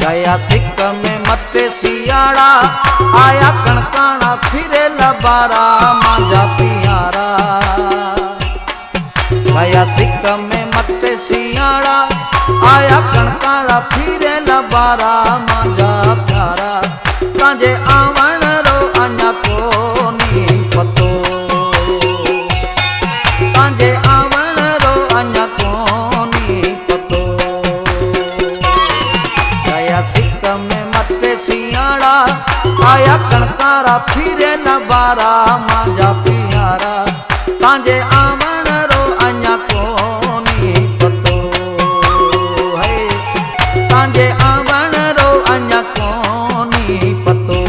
गया सिक में मटे सियाड़ा, आया कणकाना फिरे लबारा मांझा पियारा। गया सिक में मटे सियाड़ा, आया कणकाना फिरे लबारा मांझा प्यारा। तांजे आवण रो अञा कोनी पतो, तांजे आवण रो अञा कोनी पतो। गया सिक में मटे सियाड़ा, आया कणकारा फिरे लबारा मांझा पियारा। तांजे आवण रो अञा कोनी पतो है, तांजे आवण रो अञा कोनी पतो।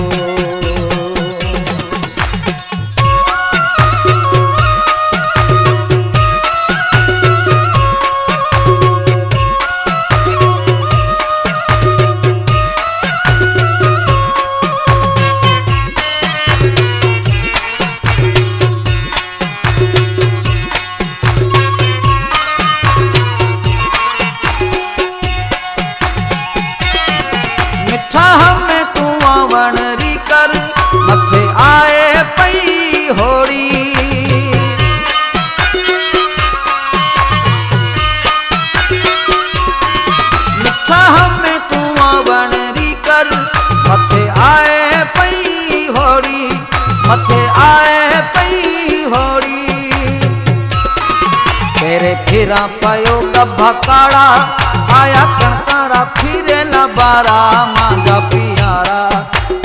मथे आए पई होड़ी, मिठा हमें तू वणरी कर। मथे आए पई होड़ी, मथे आए पई होड़ी। तेरे फिरा पयो गभा काड़ा, आया कणकारा फिरे लबारा मांझा पियारा।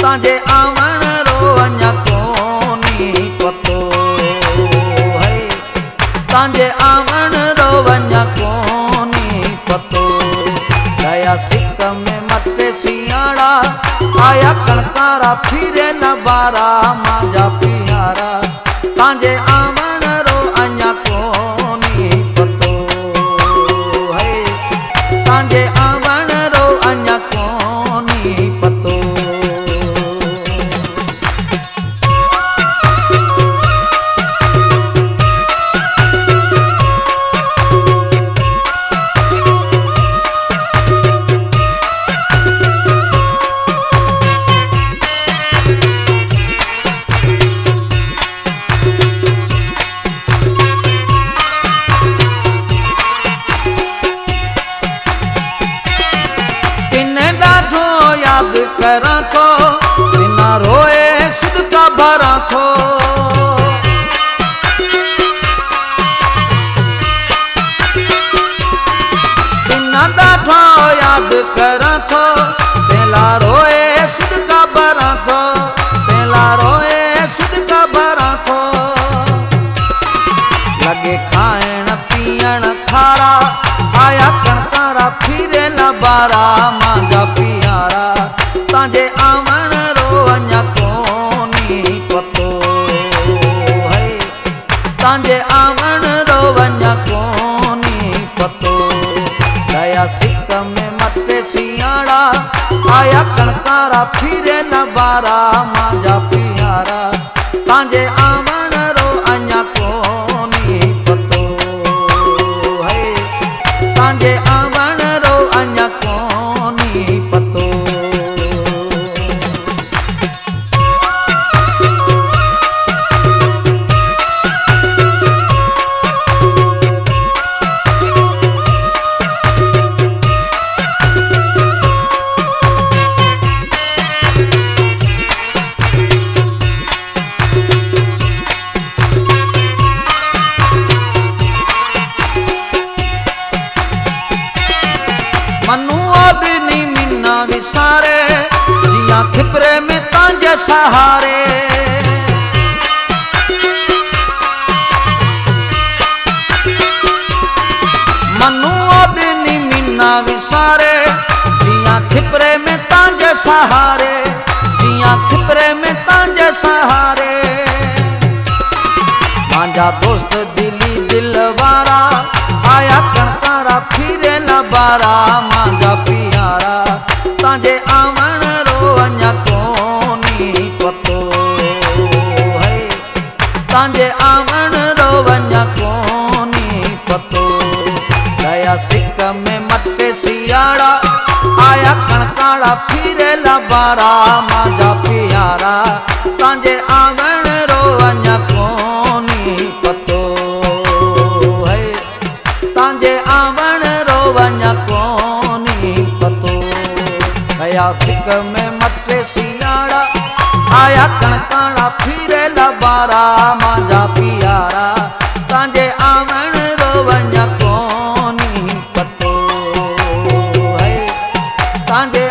तांजे आवण रो अञा कोनी पतो है, तांजे आवण रो अञा कोनी पतो। गया सिक में मटे सियाड़ा, आया कणकारा फिरे लबारा मांझा पियारा। तांजे आवण रो अञा कोनी पतो है, तांजे आवण रो अञा कोनी पतो। याद करा थो बिना रोए सुदका भरा थो। बिना डाठो याद करा थो, पहला रोए सुदका भरा थो, पहला रोए सुदका भरा थो। लगे खाएण पीअण खारा, आया कणकारा फिरे लबारा मांझा पियारा। तांजे आवण रो अञा कोनी पतो है, तांजे आवण रो अञा कोनी पतो। गया सिक में मटे सियाड़ा, आया कणकारा फिरे लबारा मांझा पियारा। तांजे आवण रो अञा कोनी पतो है, तांजे आवण रो अञा कोनी पतो। मनु अग्नि मिन्ना विसारे, जिया खिपरे में तांजे सहारे। मनु अग्नि मिन्ना विसारे, जिया खिपरे में तांजे सहारे, जिया खिपरे में तांजे सहारे। मांझा दोस्त दिली दिलवारा, आया कणकारा फिरे लबारा मांझा पियारा। तांजे आवण रो अञा कोनी पतो है, तांजे आवण रो अञा कोनी पतो। गया सिक में मटे सियाड़ा, आया कणकारा काड़ा फिरे लबारा मांझा प्यारा तांजे आवण रो अञा कोनी पतो है तांजे आवण रो अञा कोनी पतो भया फिक में मटे सियाड़ा आया कणकाड़ा फिरे लबारा मांझा प्यारा तांजे आवण रो अञा कोनी पतो है तांजे